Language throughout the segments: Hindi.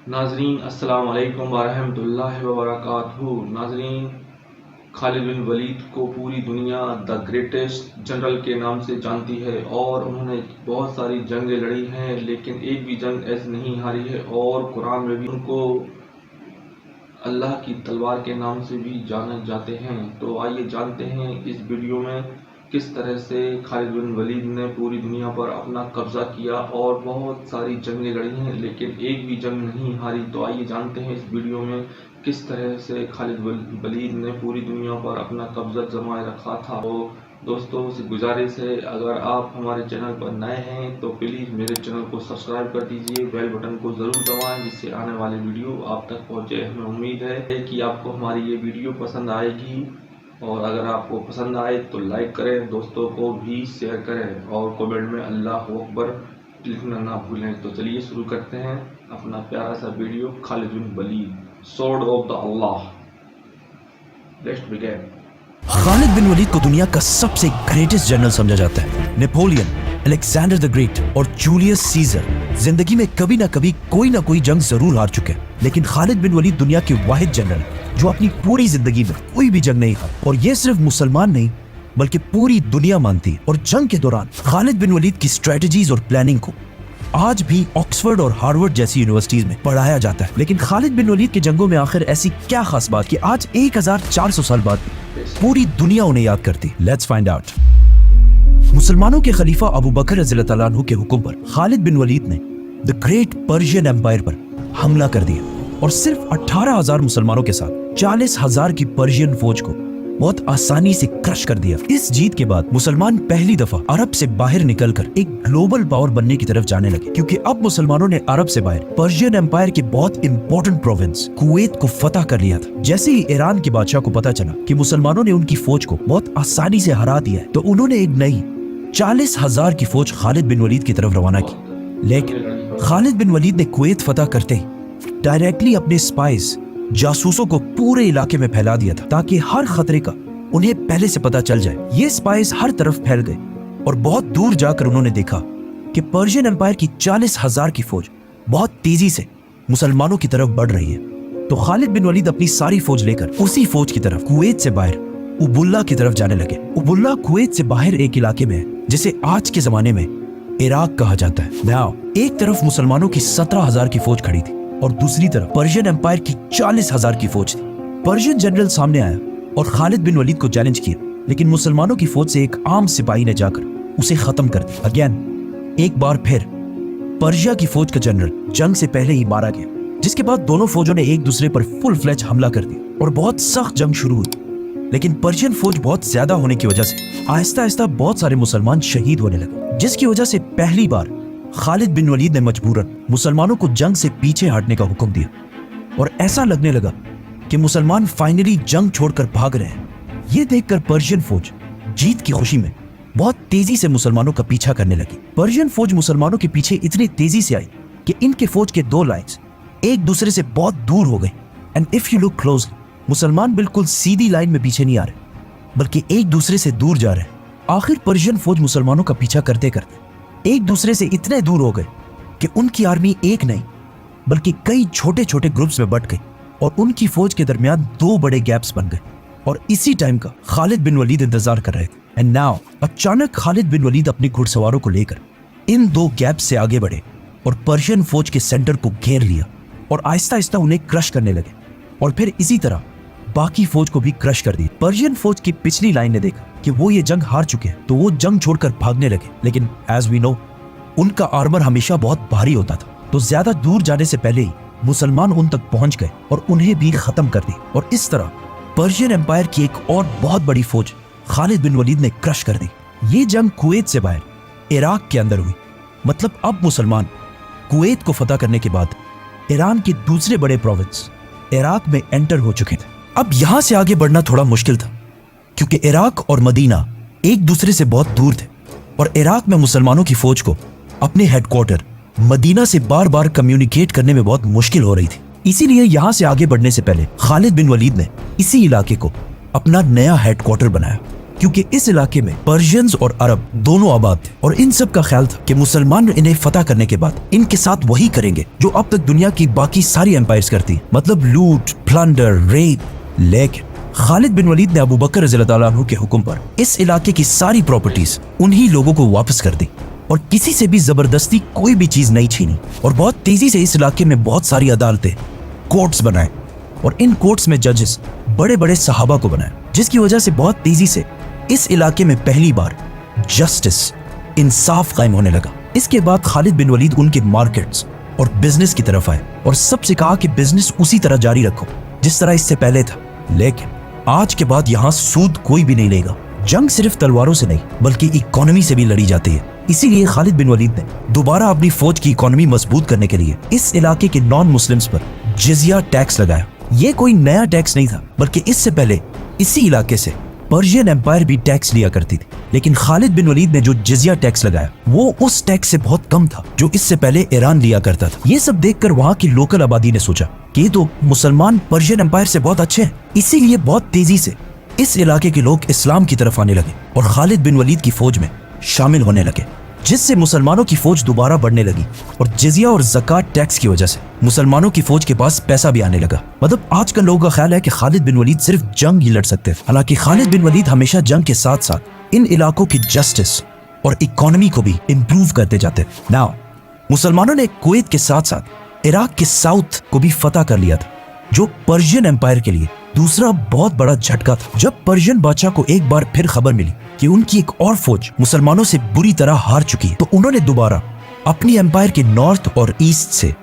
नाजरीन अस्सलाम वालेकुम वरहमतुल्लाहि वबरकातुहू। नाजरीन, खालिद बिन वलीद को पूरी दुनिया द ग्रेटेस्ट जनरल के नाम से जानती है और उन्होंने बहुत सारी जंगें लड़ी हैं, लेकिन एक भी जंग ऐसी नहीं हारी है और कुरान में भी उनको अल्लाह की तलवार के नाम से भी जाने जाते हैं। तो आइए जानते हैं इस वीडियो में किस तरह से खालिद बिन वलीद ने पूरी दुनिया पर अपना कब्जा किया और बहुत सारी जंगें लड़ी हैं, लेकिन एक भी जंग नहीं हारी। तो आइए जानते हैं इस वीडियो में किस तरह से खालिद बिन वलीद ने पूरी दुनिया पर अपना कब्जा जमाए रखा था। तो दोस्तों से गुजारिश है, अगर आप हमारे चैनल पर नए हैं तो प्लीज़ मेरे चैनल को सब्सक्राइब कर दीजिए, बेल बटन को ज़रूर दबाएं जिससे आने वाले वीडियो आप तक पहुंचे। हमें उम्मीद है कि आपको हमारी ये वीडियो पसंद आएगी और अगर आपको पसंद आए तो लाइक करें, दोस्तों को भी शेयर करें और कमेंट में अल्लाह अकबर लिखना ना भूलें। तो चलिए शुरू करते हैं अपना प्यारा सा video Khalid bin Walid, sword of the Allah. Let's begin. Khalid bin Walid को दुनिया का सबसे ग्रेटेस्ट जनरल समझा जाता है। नेपोलियन, अलेक्जेंडर द ग्रेट और जूलियस सीजर जिंदगी में कभी ना कभी कोई ना कोई जंग जरूर हार चुके हैं, लेकिन खालिद बिन वलीद दुनिया के वाहिद जनरल जो अपनी पूरी जिंदगी में कोई भी जंग नहीं हारा। और ये सिर्फ मुसलमान नहीं बल्कि पूरी दुनिया मानती है। और जंग के दौरान खालिद बिन वलीद की स्ट्रेटजीज और प्लानिंग को आज भी ऑक्सफोर्ड और हार्वर्ड जैसी यूनिवर्सिटीज में पढ़ाया जाता है। लेकिन खालिद बिन वलीद के जंगों में आखिर ऐसी क्या खास बात कि आज 1400 साल बाद पूरी दुनिया उन्हें याद करती। Let's find out. मुसलमानों के खलीफा अबू बकर रज़ियल्लाहु तआला अन्हु के हुक्म पर खालिद बिन वलीद ने द ग्रेट पर्शियन एम्पायर पर हमला कर दिया और सिर्फ 18,000 मुसलमानों के साथ 40,000 की पर्शियन फौज को बहुत आसानी से क्रश कर दिया। इस जीत के बाद मुसलमान पहली दफा अरब से बाहर निकलकर एक ग्लोबल पावर बनने की तरफ जाने लगे, क्योंकि अब मुसलमानों ने अरब से बाहर पर्शियन एम्पायर के बहुत इंपॉर्टेंट प्रोविंस कुवैत को फतह कर लिया था। जैसे ही ईरान के बादशाह को पता चला कि मुसलमानों ने उनकी फौज को बहुत आसानी से हरा दिया है, तो उन्होंने एक नई 40,000 की फौज खालिद बिन वलीद की तरफ रवाना की। लेकिन खालिद बिन वलीद ने कुवैत फतह करते ही डायरेक्टली अपने स्पाइस जासूसों को पूरे इलाके में फैला दिया था, ताकि हर खतरे का उन्हें पहले से पता चल जाए। ये स्पाइस हर तरफ फैल गए और बहुत दूर जाकर उन्होंने देखा कि पर्शियन एम्पायर की 40,000 की फौज बहुत तेजी से मुसलमानों की तरफ बढ़ रही है। तो खालिद बिन वलीद अपनी सारी फौज लेकर उसी फौज की तरफ कुवैत से बाहर उबुल्ला की तरफ जाने लगे। उबुल्ला कुवैत से बाहर एक इलाके में है जिसे आज के जमाने में इराक कहा जाता है। नाउ एक तरफ मुसलमानों की 17,000 की फौज खड़ी थी और दूसरी तरफ पर्शियन एम्पायर की 40,000 की फौज थी। पर्शियन जनरल सामने आया और खालिद बिन वलीद को चैलेंज किया, लेकिन मुसलमानों की फौज से एक आम सिपाही ने जाकर उसे खत्म कर दिया। अगेन एक बार फिर पर्शिया की फौज का जनरल जंग से पहले ही मारा गया, जिसके बाद दोनों फौजों ने एक दूसरे पर फुल फ्लैच हमला कर दिया और बहुत सख्त जंग शुरू हुई। लेकिन पर्शियन फौज बहुत ज्यादा होने की वजह से आहिस्ता आहिस्ता बहुत सारे मुसलमान शहीद होने लगे, जिसकी वजह से पहली बार खालिद बिन वलीद ने मजबूरन मुसलमानों को जंग से पीछे हटने का हुक्म दिया और ऐसा लगने लगा कि मुसलमान फाइनली जंग छोड़कर भाग रहे हैं। ये देखकर पर्शियन फौज जीत की खुशी में बहुत तेजी से मुसलमानों का पीछा करने लगी। पर्शियन फौज मुसलमानों के पीछे इतनी तेजी से आई कि इनके फौज के दो लाइन्स एक दूसरे से बहुत दूर हो गए। And if you look closely, मुसलमान बिल्कुल सीधी लाइन में पीछे नहीं आ रहे बल्कि एक दूसरे से दूर जा रहे हैं। आखिर पर्शियन फौज मुसलमानों का पीछा करते करते एक दूसरे से इतने दूर हो गए कि उनकी आर्मी एक नहीं बल्कि कई छोटे छोटे ग्रुप्स में बट गई और उनकी फौज के दरमियान दो बड़े गैप्स बन गए। और इसी टाइम का खालिद बिन वलीद इंतजार कर रहे थे। एंड नाउ अचानक खालिद बिन वलीद अपने घुड़सवारों को लेकर इन दो गैप्स से आगे बढ़े और पर्शियन फौज के सेंटर को घेर लिया और आहिस्ता आहिस्ता उन्हें क्रश करने लगे और फिर इसी तरह बाकी फौज को भी क्रश कर दी। पर्शियन फौज की पिछली लाइन ने देखा कि वो ये जंग हार चुके हैं, तो वो जंग छोड़कर भागने लगे। लेकिन एज वी नो, उनका आर्मर हमेशा बहुत भारी होता था, तो ज्यादा दूर जाने से पहले ही मुसलमान उन तक पहुंच गए और उन्हें भी खत्म कर दी। और इस तरह पर्शियन एम्पायर की एक और बहुत बड़ी फौज खालिद बिन वलीद ने क्रश कर दी। ये जंग कुवैत से बाहर इराक के अंदर हुई। मतलब अब मुसलमान कुवैत को फतह करने के बाद ईरान के दूसरे बड़े प्रोविंस इराक में एंटर हो चुके थे। अब यहां से आगे बढ़ना थोड़ा मुश्किल था, क्योंकि इराक और मदीना एक दूसरे से बहुत दूर थे और इराक में मुसलमानों की फौज को अपने हेडक्वार्टर मदीना से बार बार कम्युनिकेट करने में बहुत मुश्किल हो रही थी। इसीलिए यहां से आगे बढ़ने से पहले खालिद बिन वलीद ने इसी इलाके को अपना नया हेडक्वार्टर बनाया क्योंकि इस इलाके में पर्शियंस और अरब दोनों आबाद थे और इन सब का ख्याल था कि मुसलमान इन्हें फतह करने के बाद इनके साथ वही करेंगे जो अब तक दुनिया की बाकी सारी एम्पायर्स करती हैं, मतलब लूट, प्लंडर, रेप। लेकिन खालिद बिन वलीद ने अबू बकर रज़ियल्लाहु अन्हु के हुक्म पर इस इलाके की सारी प्रॉपर्टीज उन्हीं लोगों को वापस कर दी और किसी से भी जबरदस्ती कोई भी चीज नहीं छीनी और बहुत तेजी से इस इलाके में बहुत सारी अदालतें, कोर्ट्स बनाए और इन कोर्ट्स में जजेस बड़े बड़े सहाबा को बनाए, जिसकी वजह से बहुत तेजी से इस इलाके में पहली बार जस्टिस, इंसाफ कायम होने लगा। इसके बाद खालिद बिन वलीद उनके मार्केट्स और बिजनेस की तरफ आए और सबसे कहा कि बिजनेस उसी तरह जारी रखो जिस तरह इससे पहले था, लेकिन आज के बाद यहाँ सूद कोई भी नहीं लेगा। जंग सिर्फ तलवारों से नहीं बल्कि इकोनॉमी से भी लड़ी जाती है। इसीलिए खालिद बिन वलीद ने दोबारा अपनी फौज की इकोनॉमी मजबूत करने के लिए इस इलाके के नॉन मुस्लिम्स पर जिजिया टैक्स लगाया। ये कोई नया टैक्स नहीं था, बल्कि इससे पहले इसी इलाके से पर्शियन एम्पायर भी टैक्स लिया करती थी, लेकिन खालिद बिन वलीद ने जो जिजिया टैक्स लगाया वो उस टैक्स से बहुत कम था जो इससे पहले ईरान लिया करता था। ये सब देखकर वहाँ की लोकल आबादी ने सोचा कि ये तो मुसलमान पर्शियन एम्पायर से बहुत अच्छे हैं, इसीलिए बहुत तेजी से इस इलाके के लोग इस्लाम की तरफ आने लगे और खालिद बिन वलीद की फौज में शामिल होने लगे, जिससे मुसलमानों की फौज दोबारा बढ़ने लगी और जिजिया और ज़कात टैक्स की वजह से मुसलमानों की फौज के पास पैसा भी आने लगा। मतलब आजकल लोगों का ख्याल है कि खालिद बिन वलीद सिर्फ जंग ही लड़ सकते थे, हालांकि खालिद बिन वलीद हमेशा जंग के साथ साथ इन इलाकों की जस्टिस और इकोनॉमी को भी इम्प्रूव करते जाते थे। नाउ मुसलमानों ने कुवैत के साथ साथ इराक के साउथ को भी फतह कर लिया था, जो पर्शियन एम्पायर के लिए दूसरा बहुत बड़ा झटका था। जब पर्शियन बादशाह को एक बार फिर खबर मिली कि उनकी एक और फौज मुसलमानों से बुरी तरह हार चुकी है, तो उन्होंने दोबारा अपनी एम्पायर के नॉर्थ और ईस्ट से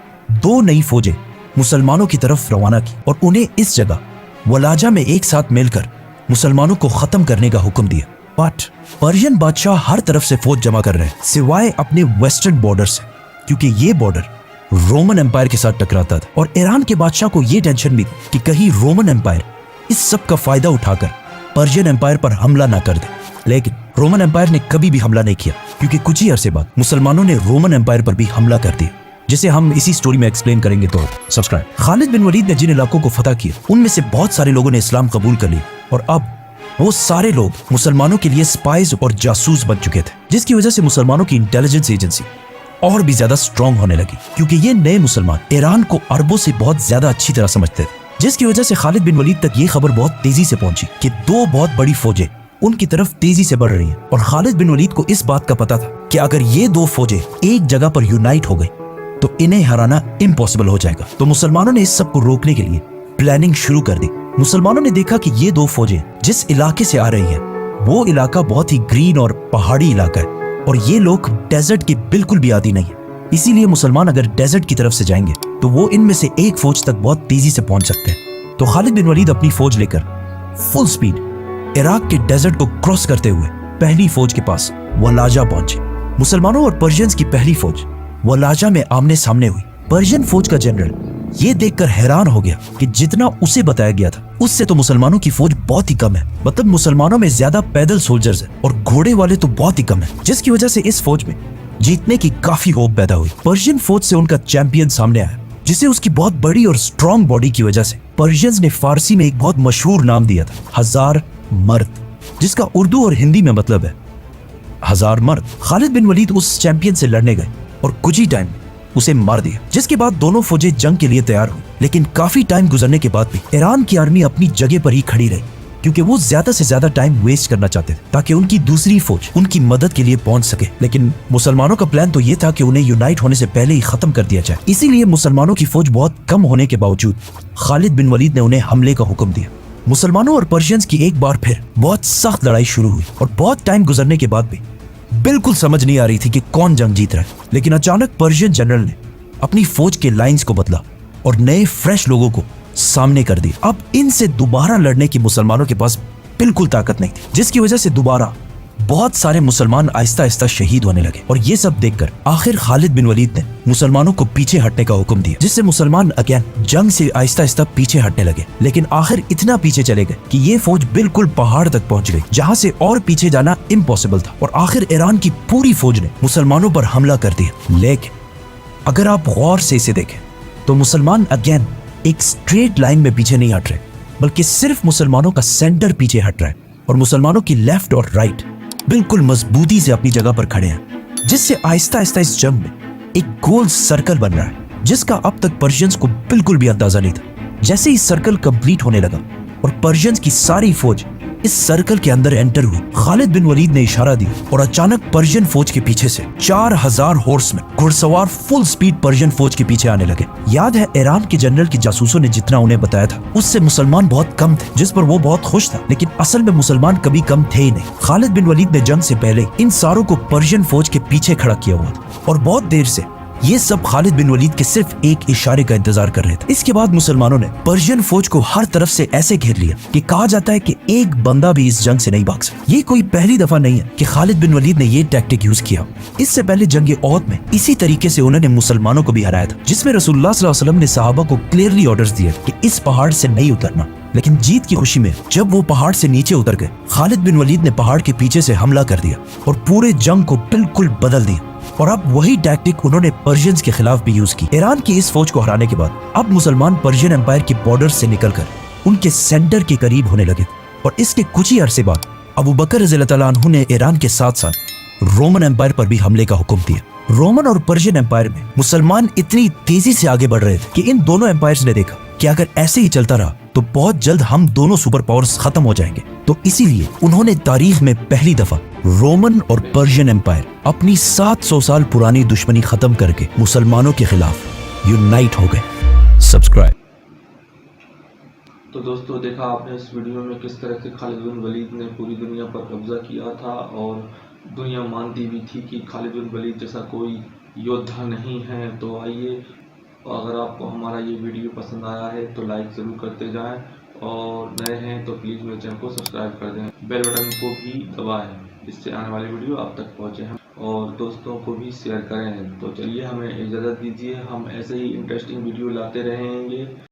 2 नई फौजें मुसलमानों की तरफ रवाना की और उन्हें इस जगह वलाजा में एक साथ मिलकर मुसलमानों को खत्म करने का हुक्म दिया। बट पर्शियन बादशाह हर तरफ से फौज जमा कर रहे हैं सिवाय अपने वेस्टर्न बॉर्डर से, क्योंकि ये बॉर्डर रोमन एम्पायर के साथ टकराता था और ईरान के बादशाह को यह टेंशन भी थी कि कहीं रोमन एम्पायर इस सब का फायदा उठाकर पर्शियन एम्पायर पर हमला ना कर दे। लेकिन रोमन एम्पायर ने कभी भी हमला नहीं किया, क्योंकि कुछ ही अरसे बाद मुसलमानों ने रोमन एम्पायर पर भी हमला कर दिया, जिसे हम इसी स्टोरी में एक्सप्लेन करेंगे। तो सब्सक्राइब। खालिद बिन वलीद ने जिन इलाकों को फतह किया उनमें से बहुत सारे लोगों ने इस्लाम कबूल कर लिया और अब वो सारे लोग मुसलमानों के लिए स्पाइज और जासूस बन चुके थे, जिसकी वजह से मुसलमानों की इंटेलिजेंस एजेंसी और भी ज्यादा स्ट्रांग होने लगी, क्योंकि ये नए मुसलमान ईरान को अरबों से बहुत ज्यादा अच्छी तरह समझते थे, जिसकी वजह से खालिद बिन वलीद तक ये खबर बहुत तेजी से पहुंची कि 2 बहुत बड़ी फौजें उनकी तरफ तेजी से बढ़ रही हैं और खालिद बिन वलीद को इस बात का पता था कि अगर ये 2 फौजें एक जगह पर यूनाइट हो गई तो इन्हें हराना इम्पॉसिबल हो जाएगा। तो मुसलमानों ने इस सब को रोकने के लिए प्लानिंग शुरू कर दी। मुसलमानों ने देखा कि ये 2 फौजें जिस इलाके से आ रही हैं वो इलाका बहुत ही ग्रीन और पहाड़ी इलाका है और ये लोग डेजर्ट के बिल्कुल भी आदी नहीं है, इसीलिए मुसलमान अगर डेजर्ट की तरफ से जाएंगे तो वो इनमें से एक फौज तक बहुत तेजी से पहुंच सकते हैं। तो खालिद बिन वलीद अपनी फौज लेकर फुल स्पीड इराक के डेजर्ट को क्रॉस करते हुए पहली फौज के पास वलाजा पहुंचे। मुसलमानों और पर्शियंस की पहली फौज वलाजा में आमने सामने हुई। पर्शियन फौज का जनरल ये देखकर हैरान हो गया कि जितना उसे बताया गया था उससे तो मुसलमानों की फौज बहुत ही कम है। मतलब मुसलमानों में ज्यादा पैदल सोल्जर्स हैं और घोड़े वाले तो बहुत ही कम है, जिसकी वजह से इस फौज में जीतने की काफी होप पैदा हुई। पर्शियन फौज से उनका चैंपियन सामने आया, जिसे उसकी बहुत बड़ी और स्ट्रॉन्ग बॉडी की वजह से पर्शियंस ने फारसी में एक बहुत मशहूर नाम दिया था, 1000 मर्द, जिसका उर्दू और हिंदी में मतलब है 1000 मर्द। खालिद बिन वलीद उस चैंपियन से लड़ने गए और कुछ ही टाइम उसे मार दिया, जिसके बाद दोनों फौजें जंग के लिए तैयार हुई। लेकिन काफी टाइम गुजरने के बाद भी ईरान की आर्मी अपनी जगह पर ही खड़ी रही, क्योंकि वो ज्यादा से ज्यादा टाइम वेस्ट करना चाहते थे ताकि उनकी दूसरी फौज उनकी मदद के लिए पहुंच सके। लेकिन मुसलमानों का प्लान तो ये था कि उन्हें यूनाइट होने से पहले ही खत्म कर दिया जाए। इसीलिए मुसलमानों की फौज बहुत कम होने के बावजूद खालिद बिन वलीद ने उन्हें हमले का हुक्म दिया। मुसलमानों और पर्शियंस की एक बार फिर बहुत सख्त लड़ाई शुरू हुई और बहुत टाइम गुजरने के बाद भी बिल्कुल समझ नहीं आ रही थी कि कौन जंग जीत रहा है। लेकिन अचानक पर्शियन जनरल ने अपनी फौज के लाइंस को बदला और नए फ्रेश लोगों को सामने कर दिया। अब इनसे दोबारा लड़ने की मुसलमानों के पास बिल्कुल ताकत नहीं थी, जिसकी वजह से दोबारा बहुत सारे मुसलमान आहिस्ता आहिस्ता शहीद होने लगे। और ये सब देखकर आखिर खालिद बिन वलीद ने मुसलमानों को पीछे हटने का हुक्म दिया, जिससे मुसलमान अगेन जंग से आहिस्ता आहिस्ता पीछे हटने लगे। लेकिन आखिर इतना पीछे चले गए कि ये फौज बिल्कुल पहाड़ तक पहुंच गई, जहां से और पीछे जाना इम्पॉसिबल था। और आखिर ईरान की पूरी फौज ने मुसलमानों पर हमला कर दिया। लेकिन अगर आप गौर से इसे देखें तो मुसलमान अगेन एक स्ट्रेट लाइन में पीछे नहीं हट रहे, बल्कि सिर्फ मुसलमानों का सेंटर पीछे हट रहा है और मुसलमानों की लेफ्ट और राइट बिल्कुल मजबूती से अपनी जगह पर खड़े हैं, जिससे आहिस्ता आहिस्ता इस जंग में एक गोल सर्कल बन रहा है जिसका अब तक पर्शियंस को बिल्कुल भी अंदाजा नहीं था। जैसे ही सर्कल कंप्लीट होने लगा और पर्शियंस की सारी फौज इस सर्कल के अंदर एंटर हुई, खालिद बिन वलीद ने इशारा दिया और अचानक पर्शियन फौज के पीछे से 4000 हॉर्समैन घुड़सवार फुल स्पीड पर्शियन फौज के पीछे आने लगे। याद है ईरान के जनरल के जासूसों ने जितना उन्हें बताया था उससे मुसलमान बहुत कम थे, जिस पर वो बहुत खुश था, लेकिन असल में मुसलमान कभी कम थे ही नहीं। खालिद बिन वलीद ने जंग से पहले इन सारों को पर्शियन फौज के पीछे खड़ा किया हुआ था और बहुत देर से ये सब खालिद बिन वलीद के सिर्फ एक इशारे का इंतजार कर रहे थे। इसके बाद मुसलमानों ने पर्शियन फौज को हर तरफ से ऐसे घेर लिया कि कहा जाता है कि एक बंदा भी इस जंग से नहीं भाग सकता। ये कोई पहली दफा नहीं है कि खालिद बिन वलीद ने ये टैक्टिक यूज किया। इससे पहले जंग ओहद में इसी तरीके से उन्होंने मुसलमानों को भी हराया था, जिसमें रसूलुल्लाह सल्लल्लाहु अलैहि वसल्लम ने सहाबा को क्लियरली ऑर्डर्स दिए कि इस पहाड़ से नहीं उतरना। लेकिन जीत की खुशी में जब वो पहाड़ से नीचे उतर गए, खालिद बिन वलीद ने पहाड़ के पीछे से हमला कर दिया और पूरे जंग को बिल्कुल बदल दिया। और अब वही टैक्टिक उन्होंने पर्शियंस के खिलाफ भी यूज की। ईरान की इस फौज को हराने के बाद अब मुसलमान पर्शियन एम्पायर की बॉर्डर से निकलकर उनके सेंटर के करीब होने लगे और इसके कुछ ही अरसे बाद अबू बकर रज़ियल्लाहु तआला अन्हु ने ईरान के साथ साथ रोमन एम्पायर पर भी हमले का हुक्म दिया। रोमन और पर्शियन एम्पायर में मुसलमान इतनी तेजी से आगे बढ़ रहे थे कि इन दोनों एम्पायर्स ने देखा कि अगर ऐसे ही चलता रहा तो बहुत जल्द हम दोनों सुपर पावर्स खत्म हो जाएंगे। तो इसीलिए उन्होंने तारीख में पहली दफा रोमन और पर्शियन एम्पायर अपनी 700 साल पुरानी दुश्मनी खत्म करके मुसलमानों के खिलाफ यूनाइट हो गए। सब्सक्राइब। तो दोस्तों, देखा आपने इस वीडियो में किस तरह से खालिद बिन वलीद ने पूरी दुनिया पर कब्जा किया था और दुनिया मानती भी थी कि खालिद बिन वलीद जैसा कोई योद्धा नहीं है। तो आइए, अगर आपको हमारा ये वीडियो पसंद आया है तो लाइक ज़रूर करते जाएं और नए हैं तो प्लीज़ मेरे चैनल को सब्सक्राइब कर दें, बेल बटन को भी दबाएं, इससे आने वाली वीडियो आप तक पहुंचे हैं और दोस्तों को भी शेयर करें। तो चलिए, हमें इजाज़त दीजिए, हम ऐसे ही इंटरेस्टिंग वीडियो लाते रहेंगे।